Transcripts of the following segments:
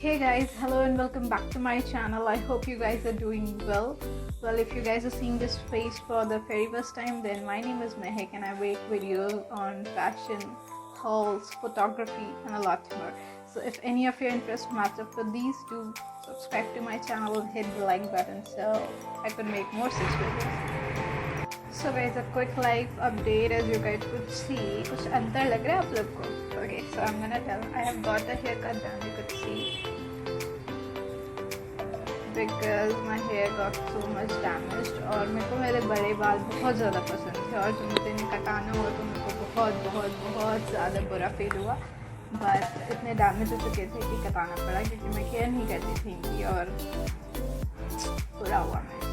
Hey guys, hello and welcome back to my channel. I hope you guys are doing well. Well, if you guys are seeing this face for the very first time, then my name is Mehek and I make videos on fashion, hauls, photography and a lot more. So if any of your interests match up with these, do subscribe to my channel and hit the like button so I could make more such videos. So guys, a quick life update. As you guys could see, कुछ अंतर लग रहा है आप लोग को? Okay, so I'm gonna tell. I have got the haircut done. You could see because my hair got so much damaged और मेरे को मेरे बड़े बाल बहुत ज़्यादा पसंद थे और जब मुझे इन्हें कटाना हुआ तो मेरे को बहुत बहुत बहुत ज़्यादा बुरा फील हुआ. बट इतने डैमेज हो चुके थे कि कटाना पड़ा क्योंकि मैं केयर नहीं करती थी इनकी और बुरा हुआ मेरे साथ.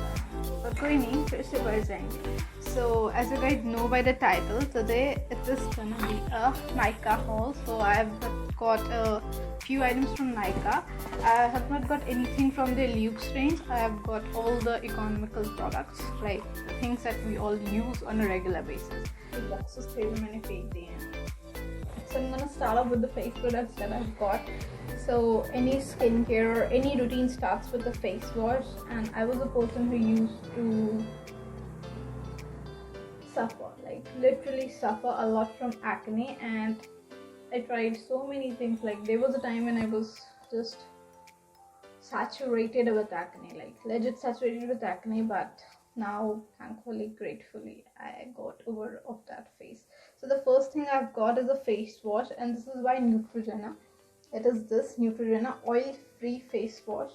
पर कोई नहीं, फिर से बढ़ जाएंगे. So as you guys know by the title, today it is gonna be a Nykaa haul. So I have got a few items from Nykaa. I have not got anything from the luxe range. I have got all the economical products, like the things that we all use on a regular basis. The boxes थे जो मैंने फेंक दिए हैं. So I'm gonna start off with the face products that I've got. So any skincare or any routine starts with the face wash, and I was a person who used to suffer, like literally suffer a lot from acne, and I tried so many things. Like there was a time when I was just saturated with acne, like legit saturated with acne, but now thankfully, gratefully, I got over of that phase. So the first thing I've got is a face wash, and this is by Neutrogena. It is this Neutrogena oil free face wash,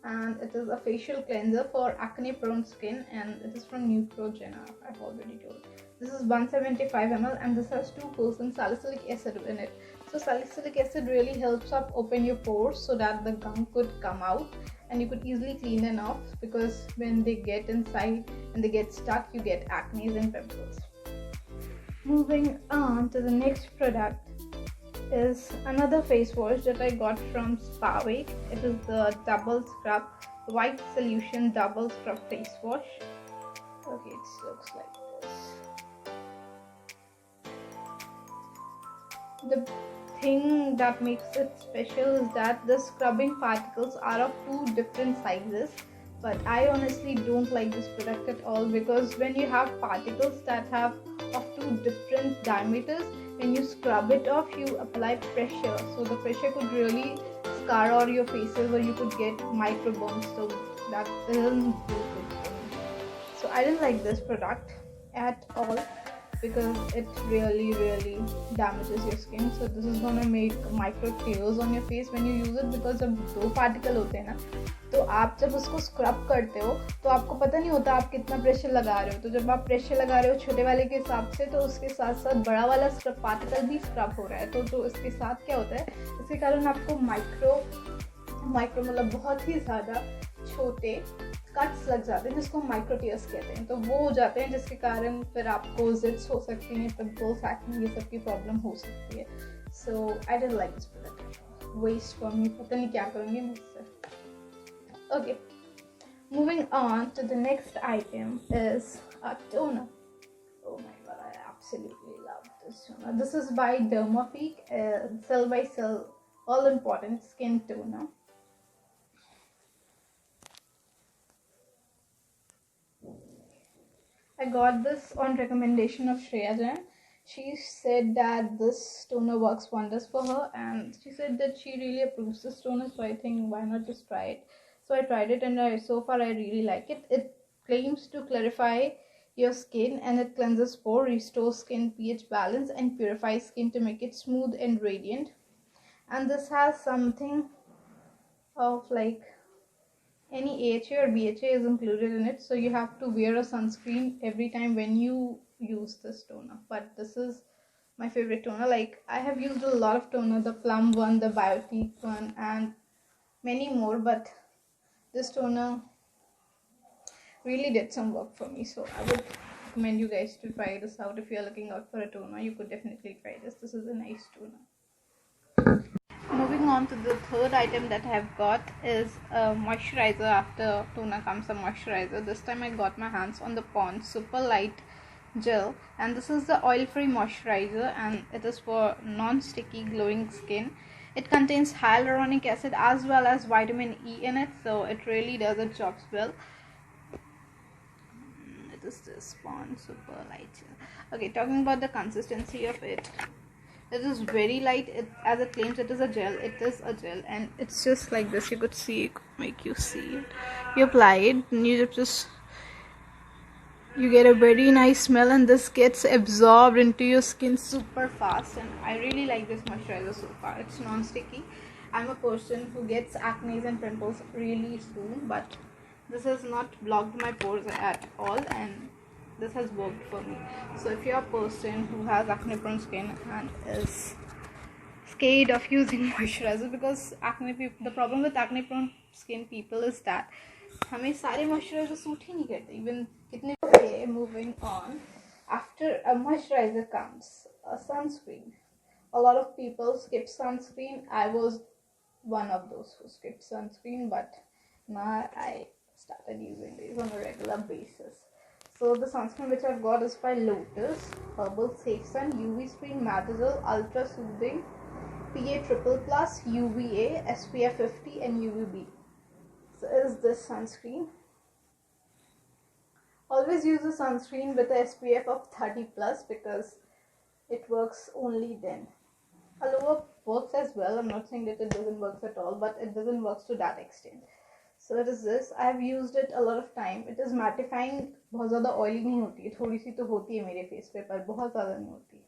and it is a facial cleanser for acne prone skin, and it is from Neutrogena. I've already told. This is 175 ml and this has 2% salicylic acid in it. So salicylic acid really helps up open your pores so that the gunk could come out and you could easily clean them off, because when they get inside and they get stuck, you get acne and pimples. Moving on to the next product is another face wash that I got from Spa Week. It is the Double Scrub White Solution Double Scrub Face Wash. Okay, it looks like this. The thing that makes it special is that the scrubbing particles are of two different sizes, but I honestly don't like this product at all, because when you have particles that have of two different diameters, when you scrub it off, you apply pressure, so the pressure could really scar all your faces or you could get micro burns, so that isn't good for me. So I didn't like this product at all because it really damages your skin. So this is gonna make micro tears on your face when you use it, because जब दो particle होते हैं ना, तो आप जब उसको scrub करते हो तो आपको पता नहीं होता आप कितना प्रेशर लगा रहे हो. तो जब आप प्रेशर लगा रहे हो छोटे वाले के हिसाब से, तो उसके साथ साथ बड़ा वाला स्क्रब पार्टिकल भी स्क्रब हो रहा है. तो जो इसके साथ क्या होता है, इसके कारण आपको माइक्रो मतलब बहुत ही ज़्यादा छोटे कट्स लग जाते हैं, जिसको माइक्रो टीयर्स कहते हैं. तो वो हो जाते हैं, जिसके कारण फिर आपको जिट्स हो सकती हैं, पिंपल्स, एक्ने, ये सब की प्रॉब्लम हो सकती है. So I don't like this product. Waste for me. पता नहीं क्या करूँगी मुझसे. Okay, moving on to the next item is a toner. Oh my god, I absolutely love this toner. This is by Dermapeak, Cell by Cell All Important Skin Toner. I got this on recommendation of Shreya Jain. She said that this toner works wonders for her, and she said that she really approves this toner, so I think why not just try it. So I tried it, and so far I really like it. It claims to clarify your skin, and it cleanses pores, restores skin pH balance, and purifies skin to make it smooth and radiant. And this has something of like any AHA or BHA is included in it, so you have to wear a sunscreen every time when you use this toner. But this is my favorite toner. Like I have used a lot of toner, the Plum one, the Biotique one, and many more, but this toner really did some work for me. So I would recommend you guys to try this out. If you're looking out for a toner, you could definitely try this. This is a nice toner. Moving on to the third item that I have got is a moisturizer. After toner comes a moisturizer. This time I got my hands on the Pond's Super Light Gel, and this is the oil-free moisturizer, and it is for non-sticky glowing skin. It contains hyaluronic acid as well as vitamin E in it, so it really does its jobs well. It is this Pond Super Light Gel. Okay, talking about the consistency of it. It is very light. As it claims it is a gel, it is a gel, and it's just like this. You could see, make you see it. You apply it, and you get a very nice smell, and this gets absorbed into your skin super fast. And I really like this moisturizer so far. It's non-sticky. I'm a person who gets acne and pimples really soon, but this has not blocked my pores at all, and this has worked for me. So if you're a person who has acne prone skin and is scared of using moisturizer, because the problem with acne prone skin people is that हमें सारे moisturizer suit ही नहीं करते, even कितने. Okay, moving on. After a moisturizer comes a sunscreen. A lot of people skip sunscreen. I was one of those who skipped sunscreen, but now I started using these on a regular basis. So the sunscreen which I've got is by Lotus Herbal Safe Sun UV Screen Madrigal Ultra Soothing PA Triple Plus UVA SPF 50 and UVB. So is this sunscreen. Always use a sunscreen with a SPF of 30 plus because it works only then. A lower works as well. I'm not saying that it doesn't work at all, but it doesn't work to that extent. So it is this. I have used it a lot of time. It is mattifying. बहुत ज़्यादा oily नहीं होती है, थोड़ी सी तो होती है मेरे face पे, पर बहुत ज़्यादा नहीं होती.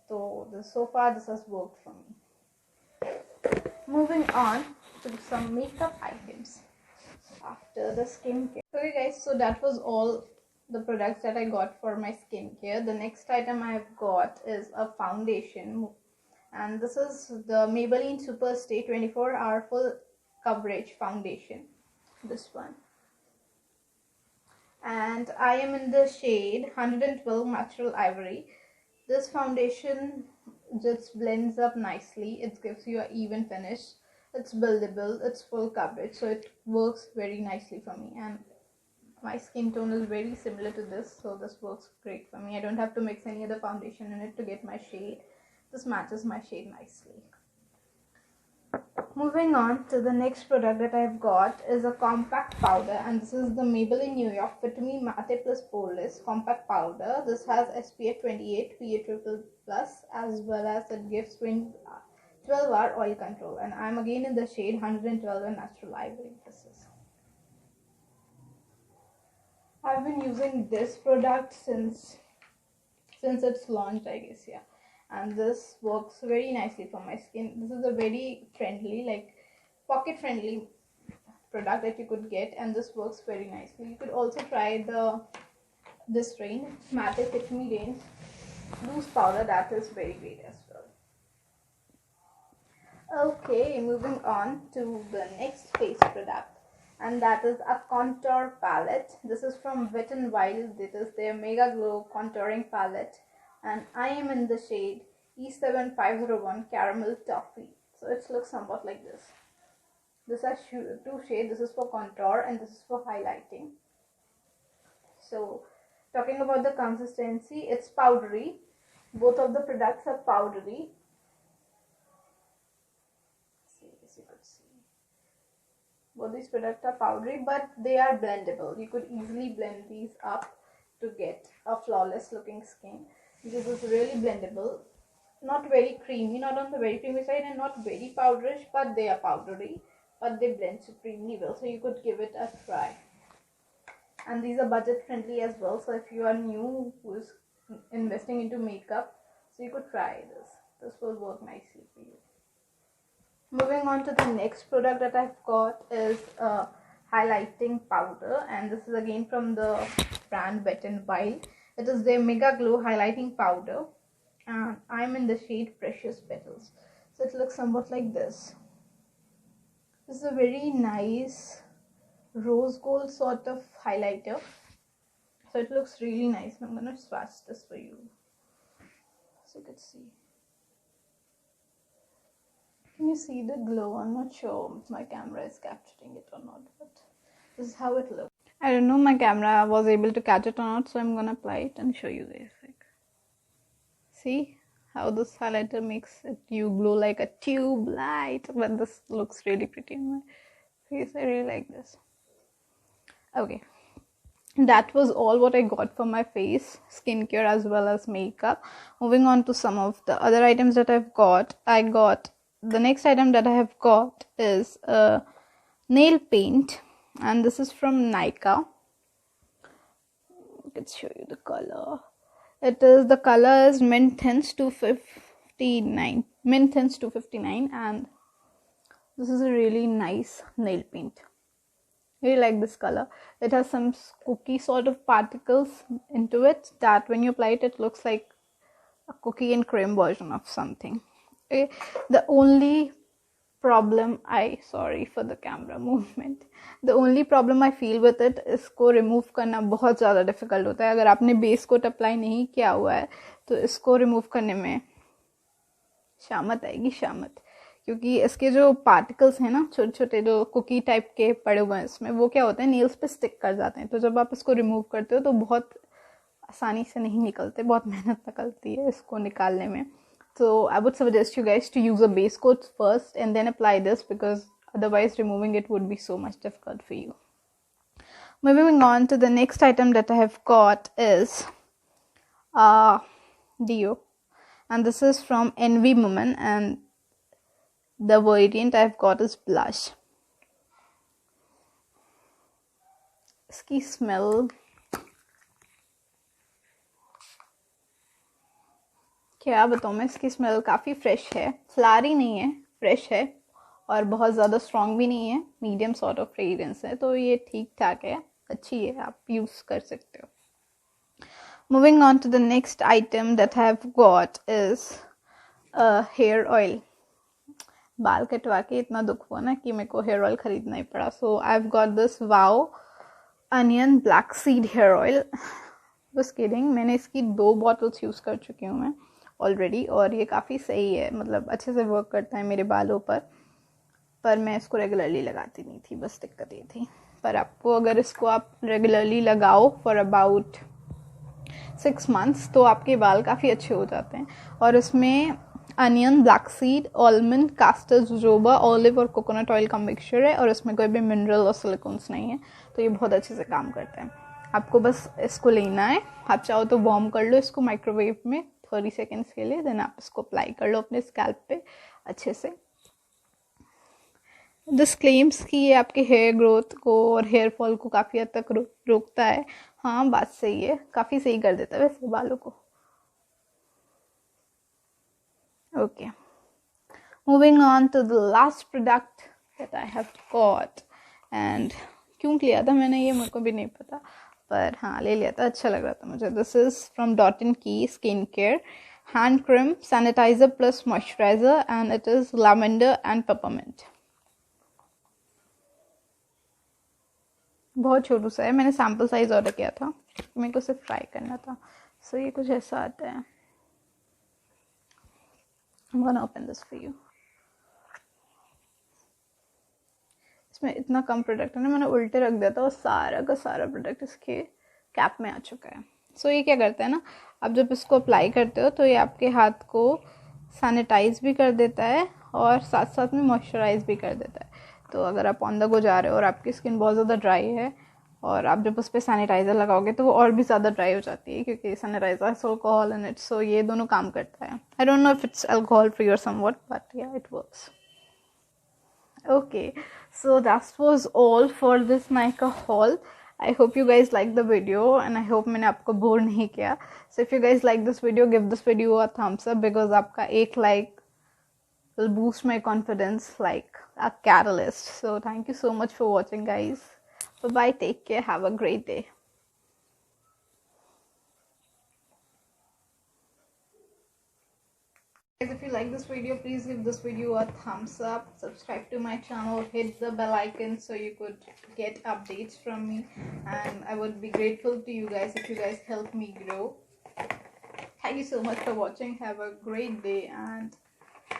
So so far this has worked for me. Moving on to some makeup items after the skincare. Okay guys, so that was all the products that I got for my skincare. The next item I have got is a foundation, and this is the Maybelline Superstay 24-hour full coverage foundation, this one, and I am in the shade 112 Natural Ivory. This foundation just blends up nicely. It gives you an even finish. It's buildable, it's full coverage, so it works very nicely for me, and my skin tone is very similar to this, so this works great for me. I don't have to mix any other foundation in it to get my shade. This matches my shade nicely. Moving on to the next product that I've got is a compact powder, and this is the Maybelline New York Fit Me Matte Plus Poreless Compact Powder. This has SPF 28 PA Triple Plus, as well as it gives 12-hour oil control, and I'm again in the shade 112 and Natural Ivory. I've been using this product since its launch, I guess, yeah, and this works very nicely for my skin. This is a very friendly, like pocket friendly product that you could get, and this works very nicely. You could also try this range, Matte Fit Me range loose powder. That is very great as well. Okay, moving on to the next face product, and that is a contour palette. This is from Wet n Wild. This is their Mega Glow contouring palette, and I am in the shade E7501 Caramel Toffee. So it looks somewhat like this. This has two shades. This is for contour and this is for highlighting. So talking about the consistency, it's powdery. Both of the products are powdery. You could see both these products are powdery, but they are blendable. You could easily blend these up to get a flawless looking skin. This is really blendable, not very creamy, not on the very creamy side, and not very powderish, but they are powdery, but they blend supremely well, so you could give it a try. And these are budget friendly as well, so if you are new who's investing into makeup, so you could try this will work nicely for you. Moving on to the next product that I've got is a highlighting powder, and this is again from the brand Wet n Wild. It is their Mega Glow highlighting powder, and I'm in the shade Precious Petals. So it looks somewhat like this. This is a very nice rose gold sort of highlighter, so it looks really nice. I'm gonna swatch this for you so you can see. Can you see the glow? I'm not sure if my camera is capturing it or not, but this is how it looks. I don't know my camera was able to catch it or not, so I'm gonna apply it and show you guys. Like, see how this highlighter makes you glow like a tube light, but this looks really pretty in my face. I really like this. Okay, that was all what I got for my face, skincare as well as makeup. Moving on to some of the other items that I've got. The next item that I have got is a nail paint, and this is from Nykaa. Let's show you the color. The color is Mint Tints 259. Mint Tints 259, and this is a really nice nail paint. I really like this color. It has some cookie sort of particles into it that when you apply it, it looks like a cookie and cream version of something. Okay. The only problem sorry for the camera movement. The only problem I feel with it, इसको remove करना बहुत ज़्यादा difficult होता है. अगर आपने base coat apply नहीं किया हुआ है तो इसको remove करने में शामत आएगी, शामत. क्योंकि इसके जो पार्टिकल्स हैं ना, छोटे छोटे जो कुकी टाइप के पड़े हुए हैं इसमें, वो क्या होते हैं, नेल्स पे स्टिक कर जाते हैं. तो जब आप इसको रिमूव करते हो तो बहुत आसानी से नहीं निकलते, बहुत मेहनत निकलती है इसको निकालने में. So I would suggest you guys to use a base coat first and then apply this, because otherwise removing it would be so much difficult for you. Moving on to the next item that I have got is Dio, and this is from Envy Woman, and the variant I've got is blush. इसकी smell क्या बताऊँ मैं, इसकी smell काफ़ी fresh है, फ्लारी नहीं है, fresh है, और बहुत ज़्यादा स्ट्रॉन्ग भी नहीं है, मीडियम सॉर्ट ऑफ फ्रेग्रेंस है. तो ये ठीक ठाक है, अच्छी है, आप यूज़ कर सकते हो. Moving on to the next item that I have got is hair oil. बाल कटवा के इतना दुख हुआ ना कि मेरे को हेयर ऑयल खरीदना ही पड़ा. So I have got this wow onion black seed hair oil. बस किडिंग, मैंने इसकी 2 बॉटल्स यूज़ कर चुकी हूँ मैं ऑलरेडी, और ये काफ़ी सही है, मतलब अच्छे से वर्क करता है मेरे बालों पर मैं इसको रेगुलरली लगाती नहीं थी, बस दिक्कत ये थी. पर आपको अगर इसको आप रेगुलरली लगाओ फॉर अबाउट 6 मंथ्स तो आपके बाल काफ़ी अच्छे हो जाते हैं. और इसमें onion, black seed, almond, castor, jojoba, olive और कोकोनट ऑयल का मिक्सचर है, और इसमें कोई भी मिनरल और सिलिकॉन्स नहीं है. तो ये बहुत अच्छे से काम करता है. आपको बस इसको लेना है, आप चाहो तो वार्म कर लो इसको माइक्रोवेव में 30 सेकेंड्स के लिए, देन आप इसको अप्लाई कर लो अपने स्कैल्प पे अच्छे से. दिस क्लेम्स कि ये आपके हेयर ग्रोथ को और हेयर फॉल को काफ़ी हद तक रोकता है. हाँ, बात सही है, काफ़ी सही कर देता है वैसे बालों को. Okay, moving on to the last product that I have got. And क्यों लिया था मैंने ये मेरे को भी नहीं पता, पर हाँ ले लिया था, अच्छा लग रहा था मुझे. This is from Dot and Key skin care hand cream sanitizer plus moisturizer, and it is lavender and peppermint. बहुत छोटू सा है, मैंने सैम्पल साइज ऑर्डर किया था, मेरे को सिर्फ ट्राई करना था. सो ये कुछ ऐसा आता है. I'm gonna open this for you. इसमें इतना कम प्रोडक्ट है ना, मैंने उल्टे रख दिया था और सारा का सारा प्रोडक्ट इसके कैप में आ चुका है. सो ये क्या करता है ना, आप जब इसको अप्लाई करते हो तो ये आपके हाथ को सैनिटाइज भी कर देता है और साथ साथ में मॉइस्चराइज भी कर देता है. तो अगर आप ऑन द गो जा रहे हो और आपकी स्किन बहुत ज़्यादा ड्राई है और आप जब उस पर सैनिटाइज़र लगाओगे तो वो और भी ज़्यादा ड्राई हो जाती है, क्योंकि sanitizer has alcohol in it. So ये दोनों काम करता है. I don't know if it's alcohol free और something, but yeah it works. Okay, so that was all for this Nykaa haul. I hope you guys liked the video and I hope मैंने आपको bore नहीं किया. So if you guys like this video, give this video a thumbs up, because आपका एक like will boost my confidence like a catalyst. So thank you so much for watching, guys. Bye bye, take care, have a great day. Guys, if you like this video, please give this video a thumbs up, subscribe to my channel, hit the bell icon so you could get updates from me, and I would be grateful to you guys if you guys help me grow. Thank you so much for watching. Have a great day and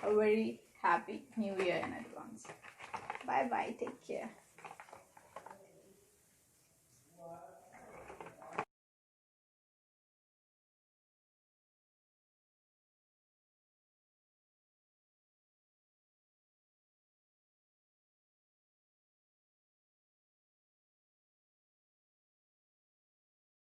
a very happy new year in advance. Bye bye, take care.